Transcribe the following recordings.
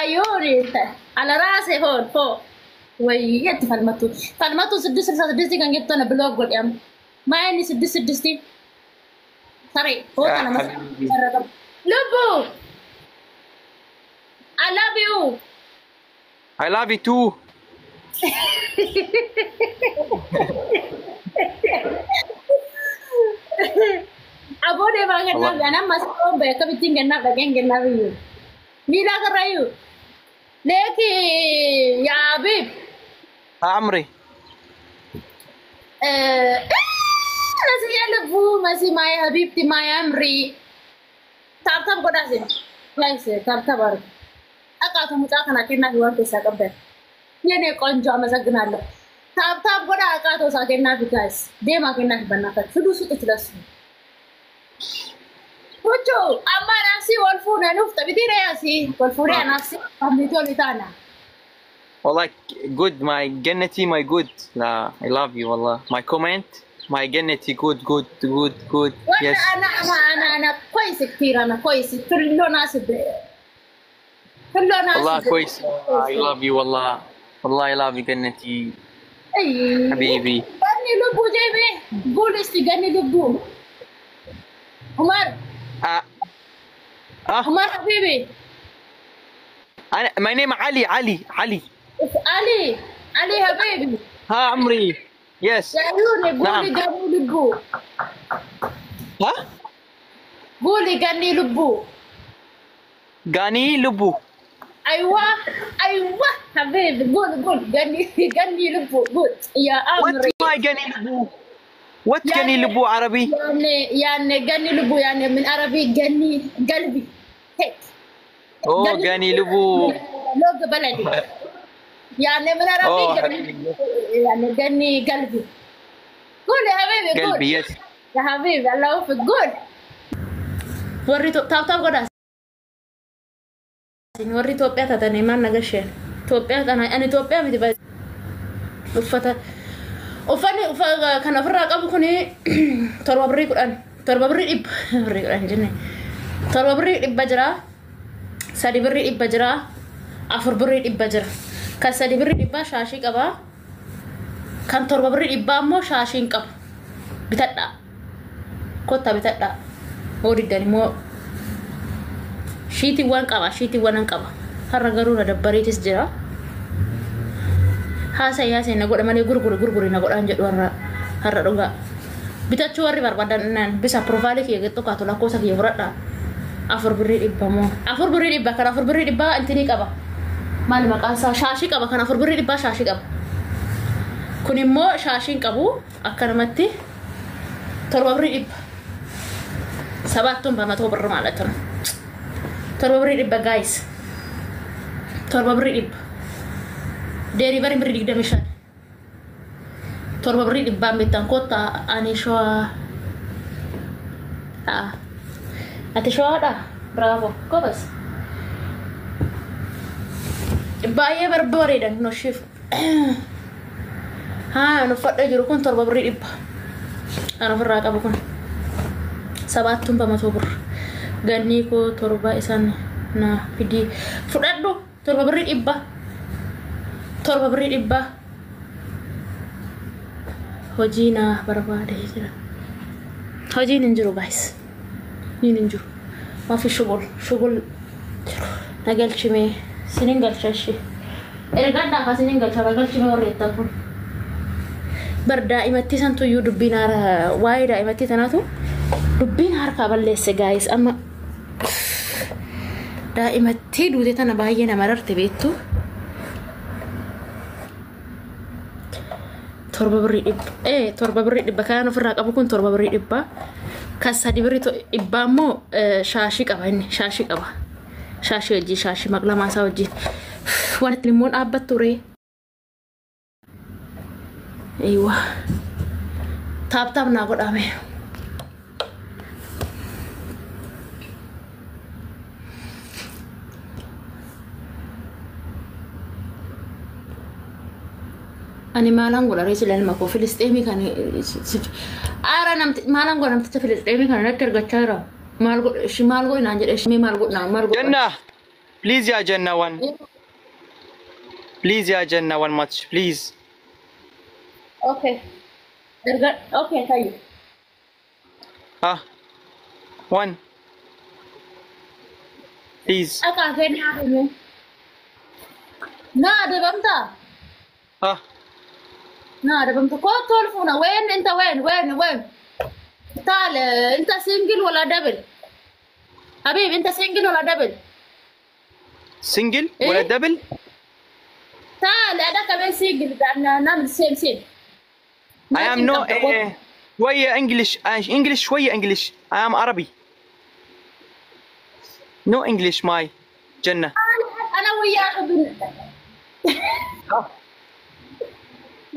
يوري على راسي هون فوق ويت فالماتو سدس كان جبت انا بلوج واليوم ما اني سدستي سوري هو انا مثلا لبو I love you I love you too. Abo deh banget nabi anak masih ombe kepiting genap bagian genap itu Mila kerayu leki ya Habib عمري nasinya lebu masih Maya Habib di Maya Amri tap kau dah sih guys tap baru akak kamu tak kena kena luar biasa kabel ini nih konjo masa kenal tap kau dah akak tuh sakit nabi guys dia makin nabi benar sudah jelas Pucu, amma nasi walfuna nufta bidira yasi walfuna nasi famito litana. والله good my جنتي my good لا I love you والله my comment my جنتي good yes أنا كويس كثير أنا كويس كله ناس والله كويس I love you والله I love you جنتي حبيبي غني لبو جايبه قول استغني لبو عمر عمر حبيبي أنا my name علي حبيبي ها عمري يس يا عيوني قولي غني لبو ها قولي غني لبو غني لبو ايوه حبيبي قول غني لبو قول يا عمري what غني لبو what غني لبو عربي يعني غني لبو يعني من عربي غني قلبي هيك غني لبو لوق بلدي يعني من عربي يعني غني قلبي قول يا حبيبي قول قلبي يس يا حبيبي الله يوفقك قول وريتو تاب قداس وري توبيا تاتني ما نغشين توبيا انا توبيا متي باي وفتا وفني كان فرق ابو كوني ترببري جنة ترببري بجرا سادي بري بجرا افر بري بجرا كسادي بري شاشي قبا كان ترببري مو شاشين قب بتدا كوتا بتدا ودي دني مو شيتي وان قبا هر غرو ندبريتس جرا هاسي نغود ماني غورغوري نغود انجد ورا هر دوغا بيتاچو وري بربادان نان بيسا بروفايل كي گتو كاتو لا كوسا كي وردا افر بري دبا كان افر بري دبا انتني قبا مال مقاسا شاشي قبا كان افر بري دبا شاشي قبا كوني مو شاشين قبو اكرمتي تربا بري دبا سباتون بمتو بر مالتنا تربا بري دبا جايز تربا بري دبا delivery beri di mission torba beri di bambetan kota ani shoa ati shoa dah bravo kobas baye berbore dan no shift no fadda juru kun torba beri di ana farra ka bukun sabatun ba matobur ganni ko torba isan na pidi fudaddo torba beri ibba torba beri dibba hojina barbade jira hojin injuru guys nin injuru ma fi shugul nagal chime siningal chashi erganda ka siningal chagal chime oretta pun barda imatti santu yu dubbinara waida imatti tanatu dubbin harka ballesse guys amma da imatti dude tana baayena mararte beettu torba beri dibba kan ofirra qabu kun torba beri dibba kasadi beri to ibba mo shashi qaba inni shashi qaba shashi wajji shashi maqlama sa wajji wanti limon abbat ture aywa tap na godame أنا ما لانقول رئيس العلم أكو فلسطيني كان أنا ما لانقول أنا فلسطيني كان نترجع ترى ما لقول شو ما لقول نانجر إيش ما لقول نعم ما لقول جنة بليز يا جنة one. بليز يا جنة one much بليز. اوكي اوكي طيب. ها one بليز. اكا فين نادي نادي بمتى ها نادي بمتى كو تلفونا وين انت وين تعال انت سنجل ولا دبل حبيبي انت سنجل ولا دبل سنجل إيه؟ ولا دبل؟ تعال انا كمان سنجل نعمل سيم I am no شوية English شوية English. I am عربي. No English my جنة. انا وياك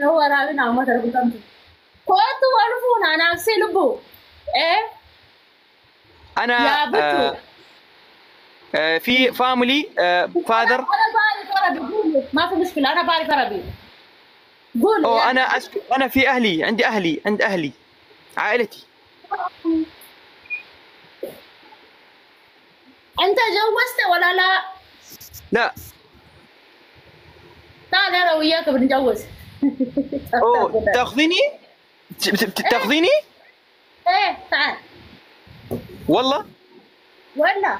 هو رابنا ما ترى بكم كنتوا عارفون انا سيلبو ايه أنا يا بنتو في family father. انا بعرف عربي قول ما في مشكله انا بعرف عربي قول أو أنا في أهلي عند أهلي عائلتي. انت جوزت ولا لا؟ لا. تعال انا وياك بنتجوز أوه تاخذيني؟ تاخذيني؟ ايه تعال والله؟ ولا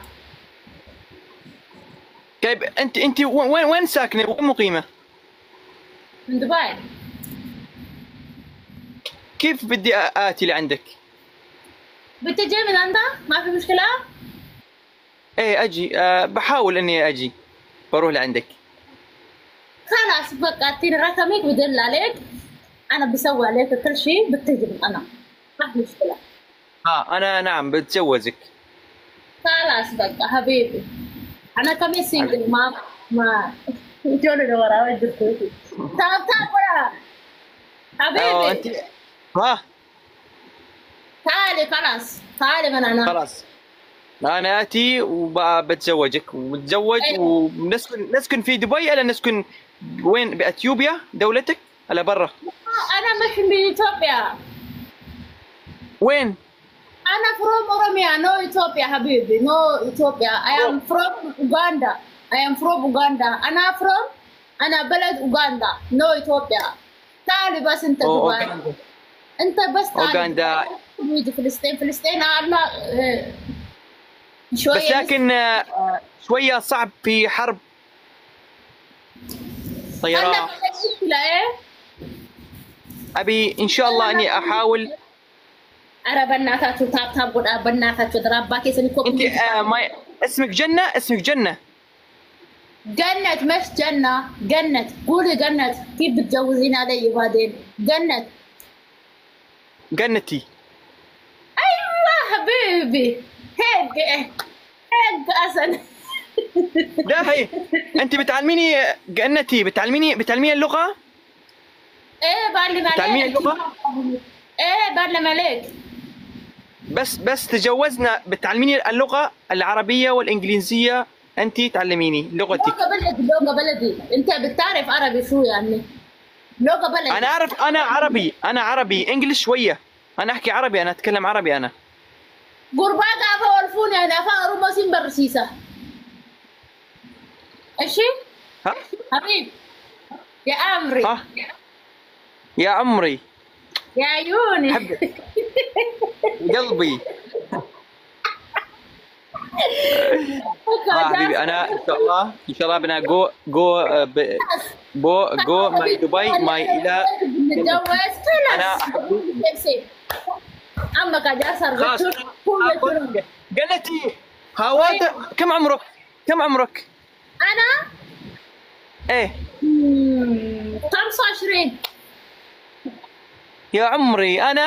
طيب أنت وين ساكنة؟ وين مقيمة؟ من دبي. كيف بدي آتي لعندك؟ بتجي من عندك؟ ما في مشكلة؟ إيه أجي بحاول إني أجي بروح لعندك. خلاص بقى اعطيني رقمك بدل عليك انا بسوي عليك كل شيء بتجي من انا ما في مشكلة. أنا نعم بتجوزك. خلاص بقى حبيبي انا كمان سنجل ما جوني ورا وجهك تعال ورا حبيبي. ها تعالي خلاص تعالي من انا خلاص أنا آتي وبتزوجك ونتزوج ونسكن في دبي ألا نسكن وين بأثيوبيا دولتك ألا برا؟ انا مش من اثيوبيا. وين؟ أنا from Oromia, no Ethiopia حبيبي, no Ethiopia. I am from Uganda. أنا بلد أوغندا, no Ethiopia. تعالي بس أنت دبي. أنت بس تعالي. أوغندا. فلسطين الله شوية. بس لكن شوية صعب في حرب طيران. عندك مشكلة إيه؟ أبي إن شاء الله إني أحاول. أنا بناتاتو تاب قد بناتاتو دراباكي سنكوب. أنت اسمك جنة. جنة مش جنة قولي جنة كيف بتجوزين علي بعدين جنتي. أيوة حبيبي هيك أصلا. لا هي أنت بتعلميني جنتي بتعلميني اللغة؟ إيه بعلم عليك. بتعلميني اللغة؟ إيه بعلم عليك. بس تجوزنا بتعلميني اللغة العربية والإنجليزية. أنت تعلميني لغتك. لغة بلدي. أنت بتعرف عربي شو يعني؟ لغة بلدي. أنا أعرف. أنا عربي إنجليش شوية. أنا أحكي عربي. أنا أتكلم عربي أنا. قرباك أفا والفوني أنا أفا روماسين برسيسة. إيشي؟ ها؟ حبيب. يا أمري. ها؟ يا عمري. يا عيوني. قلبي. حبيبي أنا إن شاء الله بنا جو ماي دبي ماي إلى. نتجوز أنا عمك أجاسر خلاص. قالتي هاوات كم عمرك؟ أنا إيه 25. يا عمري أنا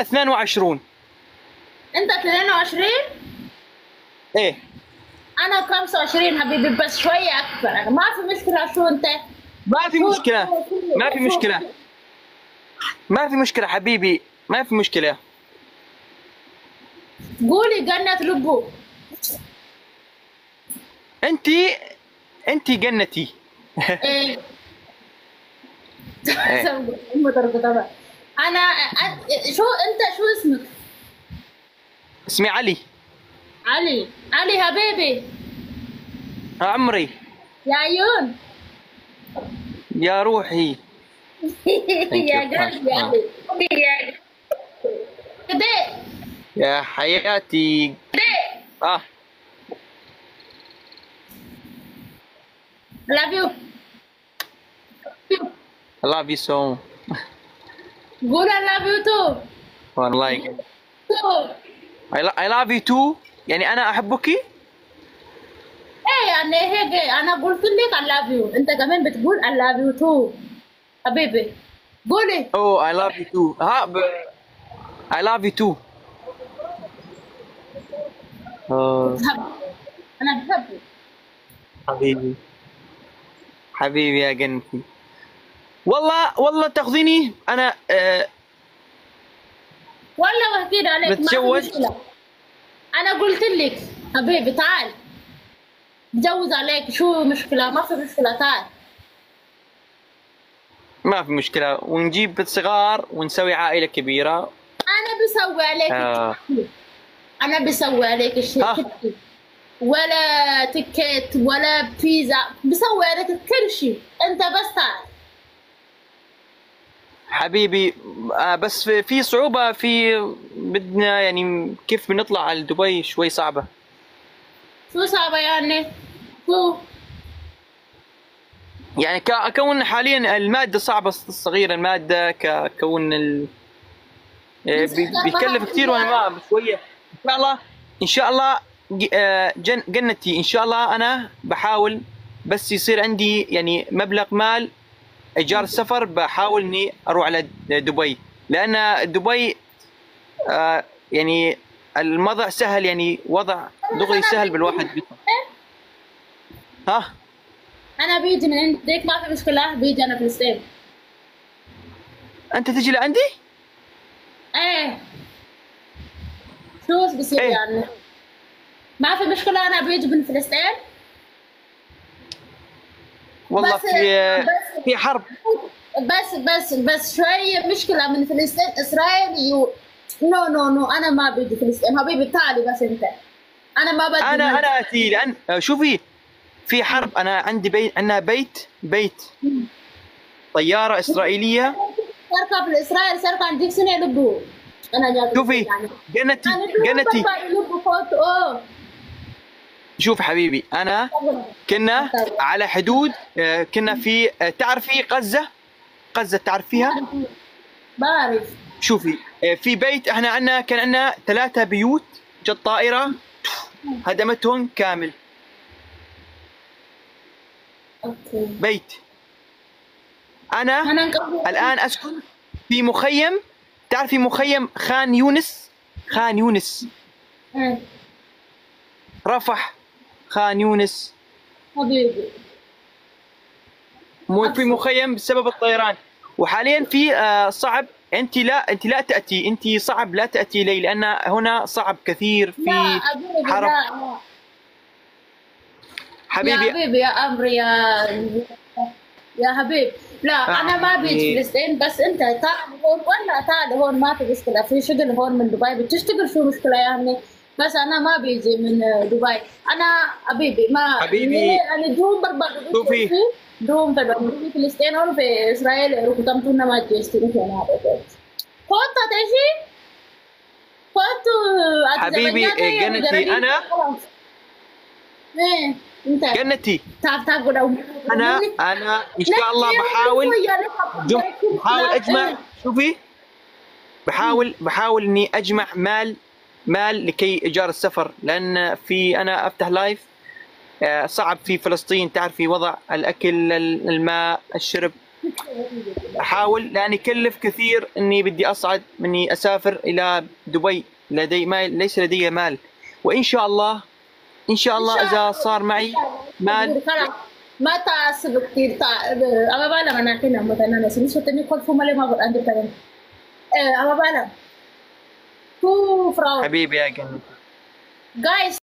22. أنت 22؟ إيه أنا 25 حبيبي بس شوية أكثر. أنا ما في مشكلة شو أنت. ما في مشكلة حبيبي ما في مشكلة. قولي جنة لبو. أنت جنتي. إيه. أنا شو اسمك؟ اسمي علي علي حبيبي. عمري يا عيون. يا روحي. يا قلبي يا أخي. يا كده يا حياتي. اه love you. I love you so. قول I love you too. والله too. I love you too. يعني أنا أحبك. ايه يعني هيك انا قلت لك I love you، انت كمان بتقول I love you too حبيبي. قولي. Oh I love you too. I love you too. بتحب. انا بحبك. حبيبي حبيبي يا جنتي. والله تاخذيني أنا والله وحكينا عليك ما في بتزوج. مشكلة. انا قلت لك حبيبي تعال بجوز عليك، شو مشكلة؟ ما في مشكلة تعال. ما في مشكلة، ونجيب صغار ونسوي عائلة كبيرة. انا بسوي عليك الشيء. انا بسوي عليك الشيء كله. ولا تكت ولا بيزا، بسوي عليك كل شيء، انت بس تعال. حبيبي بس في صعوبة في بدنا يعني كيف بنطلع على دبي شوي صعبة. شو صعبة يعني؟ شو؟ يعني كون حاليا المادة صعبة الصغيرة، المادة ككون بيكلف كثير، وانا ما شوية ان شاء الله ان شاء الله جنتي ان شاء الله انا بحاول بس يصير عندي يعني مبلغ مال ايجار السفر، بحاول اني اروح على دبي، لان دبي يعني الوضع سهل، يعني وضع دغري سهل بالواحد بيطلع. ها انا بيجي من عندك ما في مشكلة، بيجي انا فلسطين. انت تجي لعندي؟ ايه شو بصير إيه؟ يعني؟ ما في مشكلة، انا بيجي من فلسطين. والله بس في حرب. بس شوية مشكلة من فلسطين إسرائيل نو أنا ما بدي فلسطين حبيبي، تعالي بس أنت. أنا ما بدي. أنا أتي، لأن شوفي في حرب، أنا عندي بيت، عندنا بيت طيارة إسرائيلية تركب الإسرائيل سرقة عندك سنة يلبوا. أنا جاي شوفي جنتي شوف حبيبي، أنا كنا على حدود، كنا في تعرفي غزة تعرفيها؟ بعرف. شوفي في بيت احنا عندنا، كان عندنا 3 بيوت جت طائرة هدمتهم كامل. أوكي. بيت أنا الآن أسكن في مخيم، تعرفي مخيم خان يونس؟ رفح، خان يونس حبيبي. مو في مخيم بسبب الطيران، وحاليا في صعب. انت لا تاتي، انت صعب لا تاتي لي، لان هنا صعب كثير في حرب. لا. حبيبي يا حبيبي يا امري يا حبيب، لا انا ما بيجي فلسطين، بس انت تعال هون ولا تعال هون ما في مشكله، في شغل هون من دبي بتشتغل، شو مشكله يعني؟ بس انا ما بيجي من دبي، انا حبيبي ما حبيبي يعني دوم بربع شوفي دوم في فلسطين هون في اسرائيل ركضتنا ما جيستي هنا هذا كنت تعيشي كنت حبيبي جنتي انا ايه انت جنتي تعرف انا ان شاء الله بحاول اجمع. شوفي بحاول اني اجمع مال لكي ايجار السفر، لان في انا افتح لايف صعب في فلسطين، تعرفي وضع الاكل الماء الشرب. احاول لان يكلف كثير، اني بدي اصعد مني اسافر الى دبي، ليس لدي مال، وان شاء الله اذا صار معي مال ما تعصب كثير اما بالا مناكينا مثلا مش تني كل فما لي ما عندي كلام اما بالا تو فراو حبيبي يا جنة جايز